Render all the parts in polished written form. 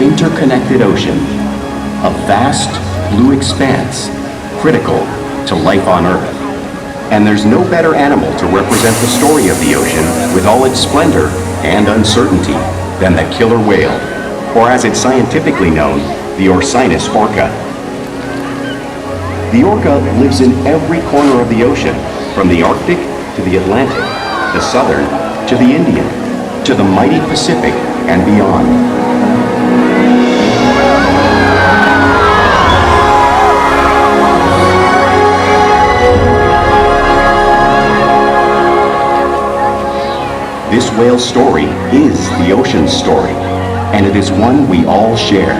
interconnected ocean, a vast blue expanse critical to life on Earth. And there's no better animal to represent the story of the ocean with all its splendor and uncertainty than the killer whale, or as it's scientifically known, the Orcinus orca. The orca lives in every corner of the ocean, from the Arctic to the Atlantic, the Southern to the Indian, to the mighty Pacific and beyond. This whale's story is the ocean's story, and it is one we all share.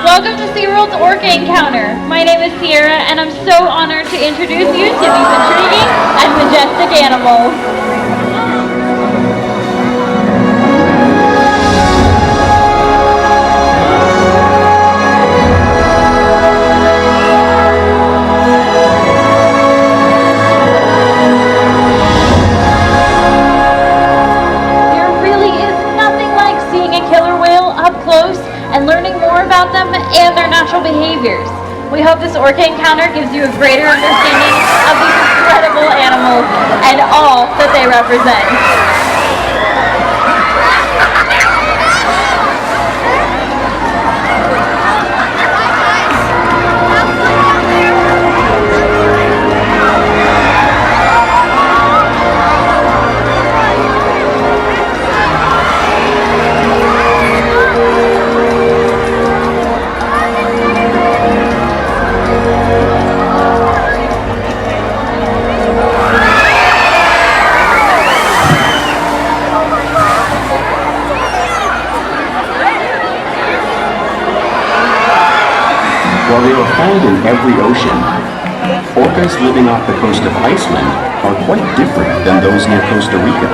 Welcome to Seaworld's Orca Encounter. My name is Sierra, and I'm so honored to introduce you to these intriguing and majestic animals. And learning more about them and their natural behaviors. We hope this Orca encounter gives you a greater understanding of these incredible animals and all that they represent. While they are found in every ocean, orcas living off the coast of Iceland are quite different than those near Costa Rica.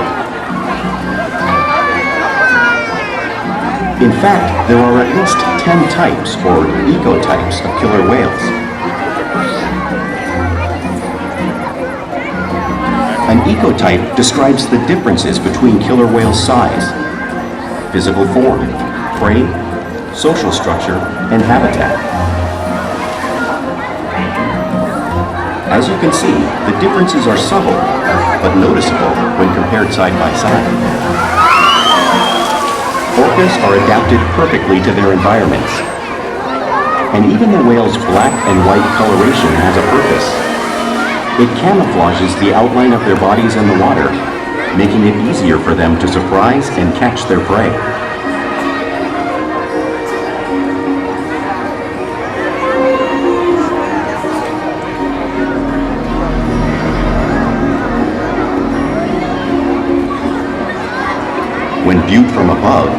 In fact, there are at least 10 types or ecotypes of killer whales. An ecotype describes the differences between killer whales' size, physical form, prey, social structure, and habitat. As you can see, the differences are subtle, but noticeable when compared side by side. Orcas are adapted perfectly to their environments. And even the whale's black and white coloration has a purpose. It camouflages the outline of their bodies in the water, making it easier for them to surprise and catch their prey. When viewed from above,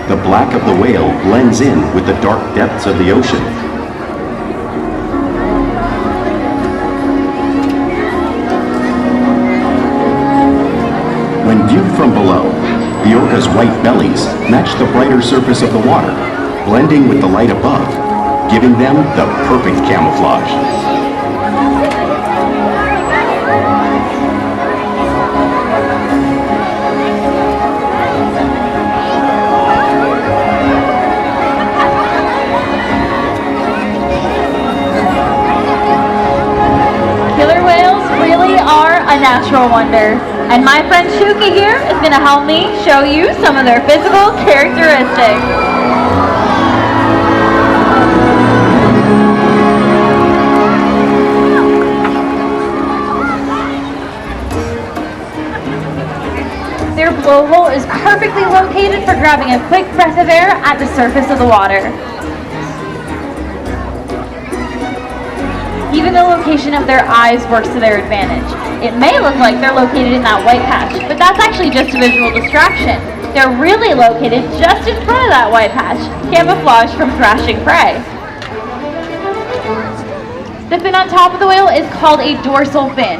the black of the whale blends in with the dark depths of the ocean. When viewed from below, the orca's white bellies match the brighter surface of the water, blending with the light above, giving them the perfect camouflage. A natural wonder, and my friend Shouka here is going to help me show you some of their physical characteristics. Their blowhole is perfectly located for grabbing a quick breath of air at the surface of the water. Even the location of their eyes works to their advantage. It may look like they're located in that white patch, but that's actually just a visual distraction. They're really located just in front of that white patch, camouflaged from thrashing prey. The fin on top of the whale is called a dorsal fin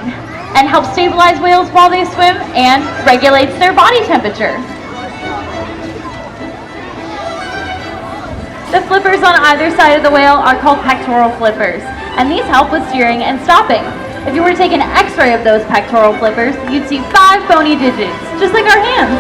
and helps stabilize whales while they swim and regulates their body temperature. The flippers on either side of the whale are called pectoral flippers, and these help with steering and stopping. If you were to take an x-ray of those pectoral flippers, you'd see 5 bony digits, just like our hands.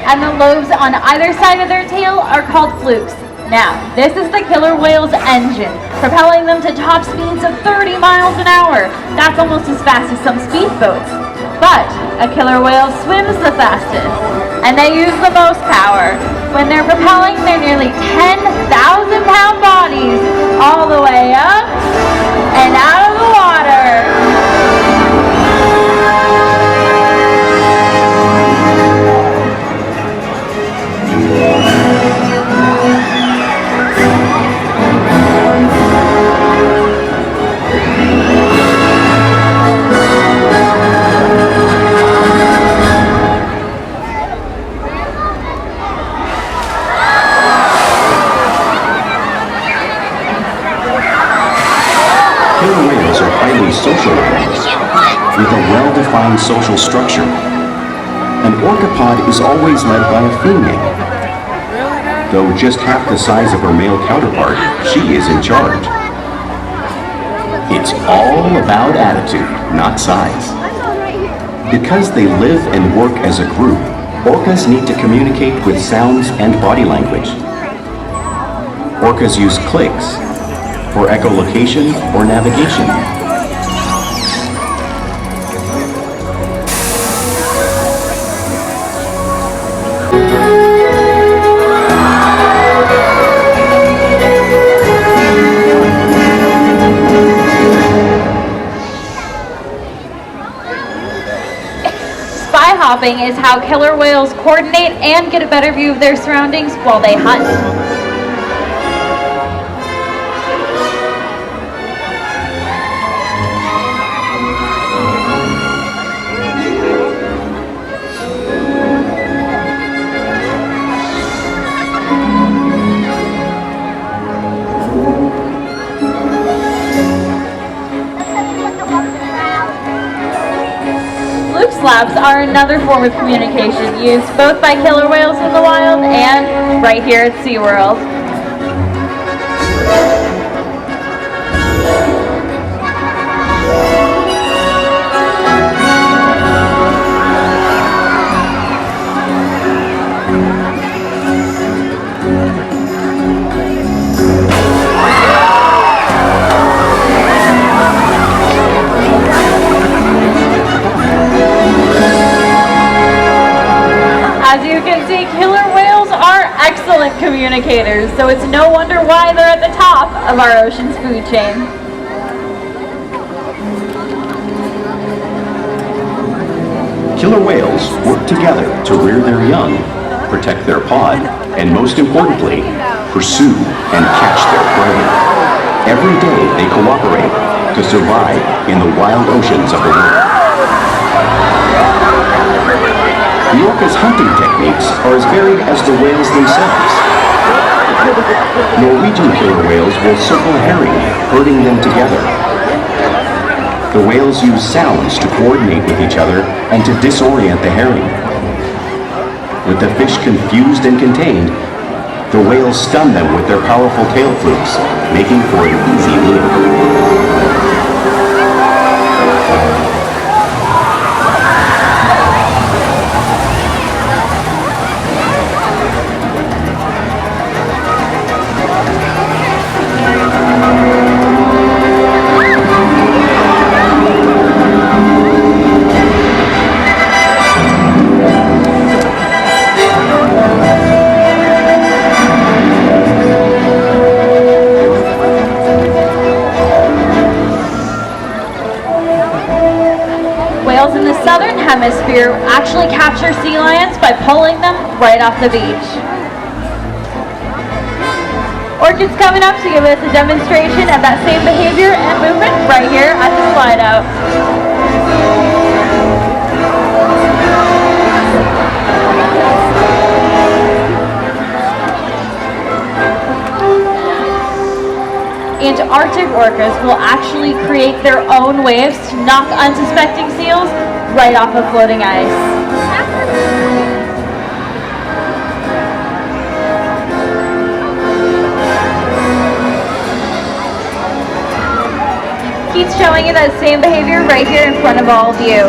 And the lobes on either side of their tail are called flukes. Now, this is the killer whale's engine, propelling them to top speeds of 30 miles an hour. That's almost as fast as some speedboats. But a killer whale swims the fastest, and they use the most power when they're propelling their nearly 10,000-pound bodies all the way up and out of the water. Killer whales are highly social animals with a well-defined social structure. An orcapod is always led by a female. Though just half the size of her male counterpart, she is in charge. It's all about attitude, not size. Because they live and work as a group, orcas need to communicate with sounds and body language. Orcas use clicks for echolocation or navigation. Spy hopping is how killer whales coordinate and get a better view of their surroundings while they hunt. Slaps are another form of communication used both by killer whales in the wild and right here at Seaworld. As you can see, killer whales are excellent communicators, so it's no wonder why they're at the top of our ocean's food chain. Killer whales work together to rear their young, protect their pod, and most importantly, pursue and catch their prey. Every day they cooperate to survive in the wild oceans of the world. The orca's hunting techniques are as varied as the whales themselves. Norwegian killer whales will circle herring, herding them together. The whales use sounds to coordinate with each other and to disorient the herring. With the fish confused and contained, the whales stun them with their powerful tail flukes, making for an easy meal. Whales in the southern hemisphere actually capture sea lions by pulling them right off the beach. Orkid's coming up to give us a demonstration of that same behavior and movement right here at the slide out. Antarctic orcas will actually create their own waves to knock unsuspecting seals right off of floating ice. Keet's showing you that same behavior right here in front of all of you.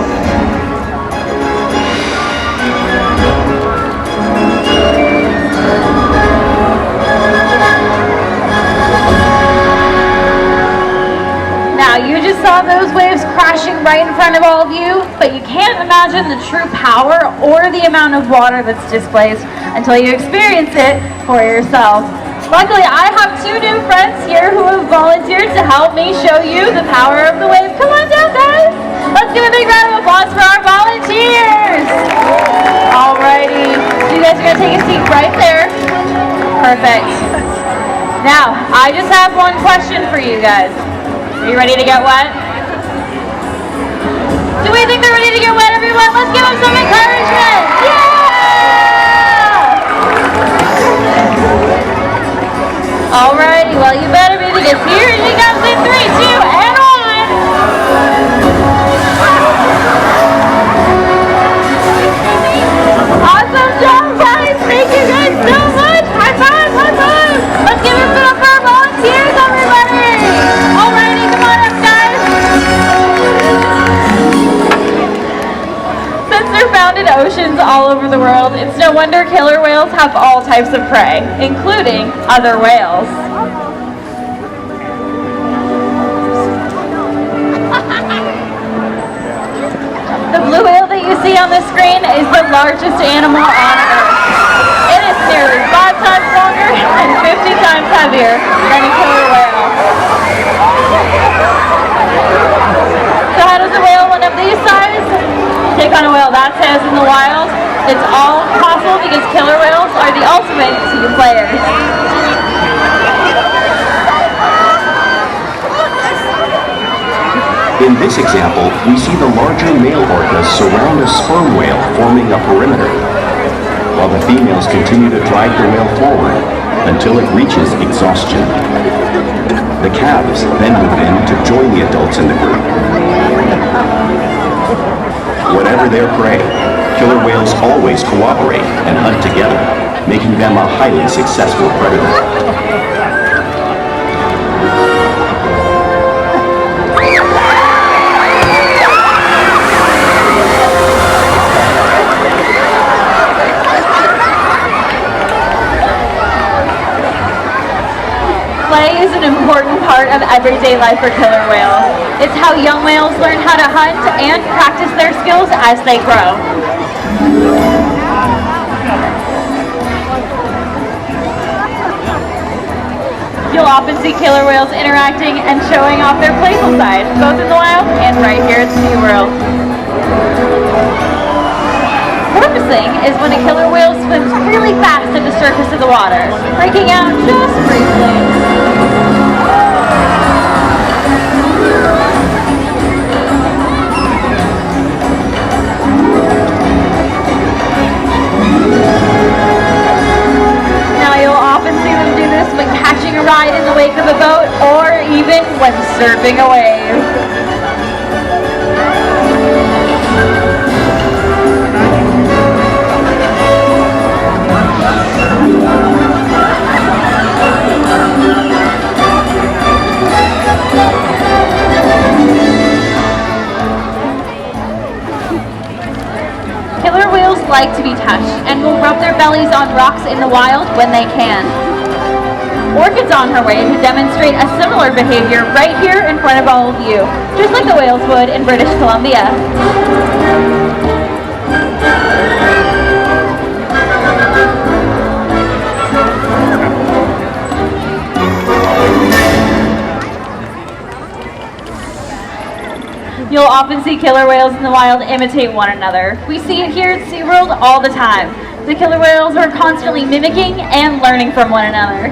Now, you just saw those waves crashing right in front of all of you, but you can't imagine the true power or the amount of water that's displaced until you experience it for yourself. Luckily, I have two new friends here who have volunteered to help me show you the power of the wave. Come on down, guys. Let's give a big round of applause for our volunteers. Alrighty, you guys are gonna take a seat right there. Perfect. Now, I just have one question for you guys. Are you ready to get wet? Do we think they're ready to get wet, everyone? Let's give them some encouragement. Yeah! Alrighty, well, you better be because here you go in 3, 2, and 1. Awesome job, guys. Thank you guys so much. High five, high five. Let's give it up for our volunteers, everybody. Alrighty, come on up, guys. Since they're found in oceans all over the world, it's no wonder killer whales have all types of prey, including other whales. The blue whale that you see on the screen is the largest animal on Earth. It is nearly 5 times longer and 50 times heavier than a killer whale. So how does a whale one of these size take on a whale that size in the wild? It's all possible because killer whales are the ultimate team players. In this example, we see the larger male orcas surround a sperm whale, forming a perimeter, while the females continue to drive the whale forward until it reaches exhaustion. The calves then move in to join the adults in the group. Whatever their prey, killer whales always cooperate and hunt together, making them a highly successful predator. Play is an important part of everyday life for killer whales. It's how young whales learn how to hunt and practice their skills as they grow. You'll often see killer whales interacting and showing off their playful side, both in the wild and right here at Seaworld. Porpoising is when a killer whale swims really fast to the surface of the water, breaking out just briefly. Now you'll often see them do this when catching a ride in the wake of a boat or even when surfing a wave. Killer whales like to be touched and will rub their bellies on rocks in the wild when they can. Orkid's on her way to demonstrate a similar behavior right here in front of all of you, just like the whales would in British Columbia. You'll often see killer whales in the wild imitate one another. We see it here at Seaworld all the time. The killer whales are constantly mimicking and learning from one another.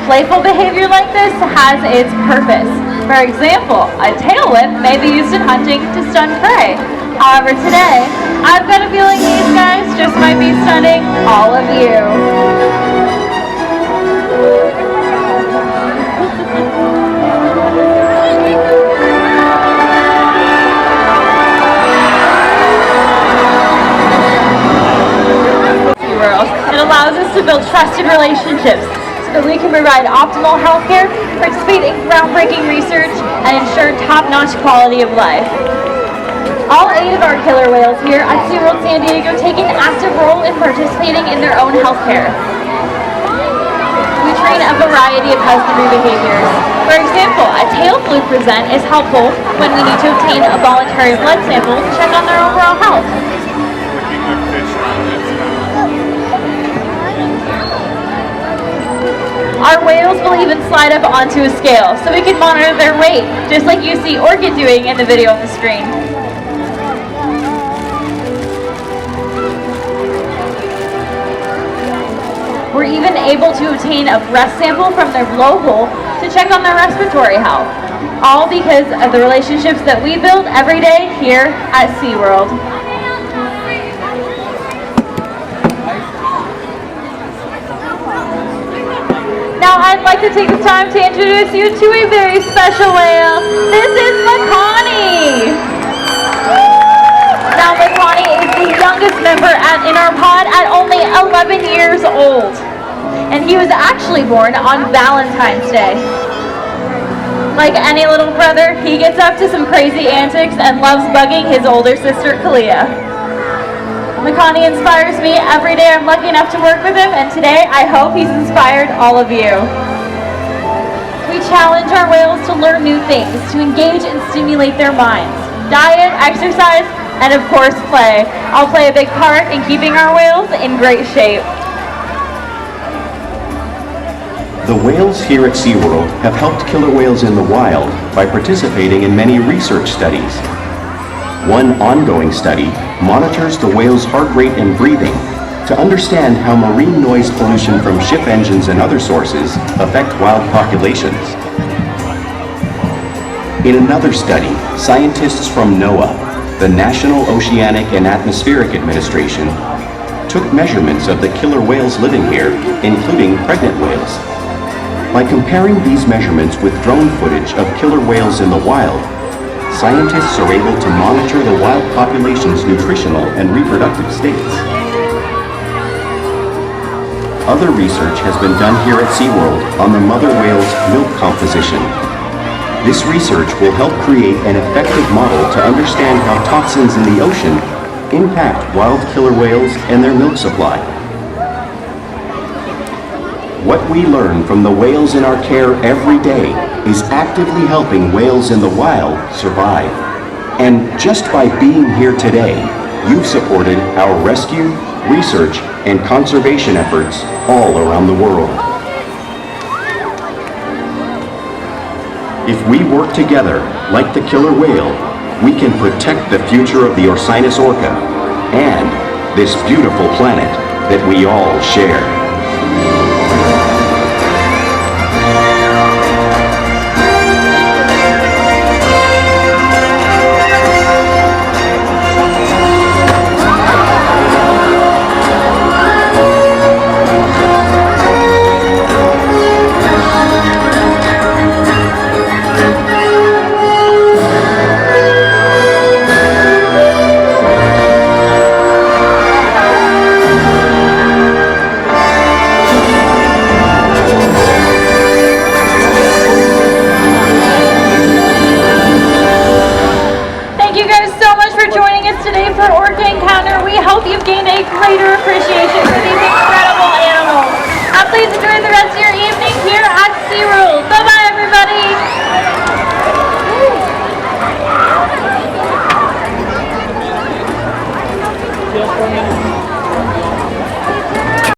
playful behavior like this has its purpose. For example, a tail whip may be used in hunting to stun prey. However, today, I've got a feeling these guys just might be stunning all of you. It allows us to build trusted relationships so that we can provide optimal healthcare, participate in groundbreaking research, and ensure top-notch quality of life. All 8 of our killer whales here at Seaworld San Diego take an active role in participating in their own healthcare. We train a variety of husbandry behaviors. For example, a tail fluke present is helpful when we need to obtain a voluntary blood sample to check on their overall health. Our whales will even slide up onto a scale so we can monitor their weight, just like you see Orkid doing in the video on the screen. We're even able to obtain a breath sample from their blowhole to check on their respiratory health, all because of the relationships that we build every day here at Seaworld. Now I'd like to take the time to introduce you to a very special whale. This is Makani. Now Makani is the youngest member in our pod at only 11 years old. And he was actually born on Valentine's Day. Like any little brother, he gets up to some crazy antics and loves bugging his older sister Kalia. Makani inspires me every day I'm lucky enough to work with him, and today I hope he's inspired all of you. We challenge our whales to learn new things, to engage and stimulate their minds. Diet, exercise, and of course play. I'll play a big part in keeping our whales in great shape. The whales here at Seaworld have helped killer whales in the wild by participating in many research studies. One ongoing study monitors the whale's heart rate and breathing to understand how marine noise pollution from ship engines and other sources affect wild populations. In another study, scientists from NOAA, the National Oceanic and Atmospheric Administration, took measurements of the killer whales living here, including pregnant whales. By comparing these measurements with drone footage of killer whales in the wild, scientists are able to monitor the wild population's nutritional and reproductive states. Other research has been done here at Seaworld on the mother whale's milk composition. This research will help create an effective model to understand how toxins in the ocean impact wild killer whales and their milk supply. What we learn from the whales in our care every day is actively helping whales in the wild survive. And just by being here today, you've supported our rescue, research, and conservation efforts all around the world. If we work together, like the killer whale, we can protect the future of the Orcinus orca and this beautiful planet that we all share. For Orca Encounter, we hope you've gained a greater appreciation for these incredible animals. Now please enjoy the rest of your evening here at Seaworld. Bye-bye, everybody.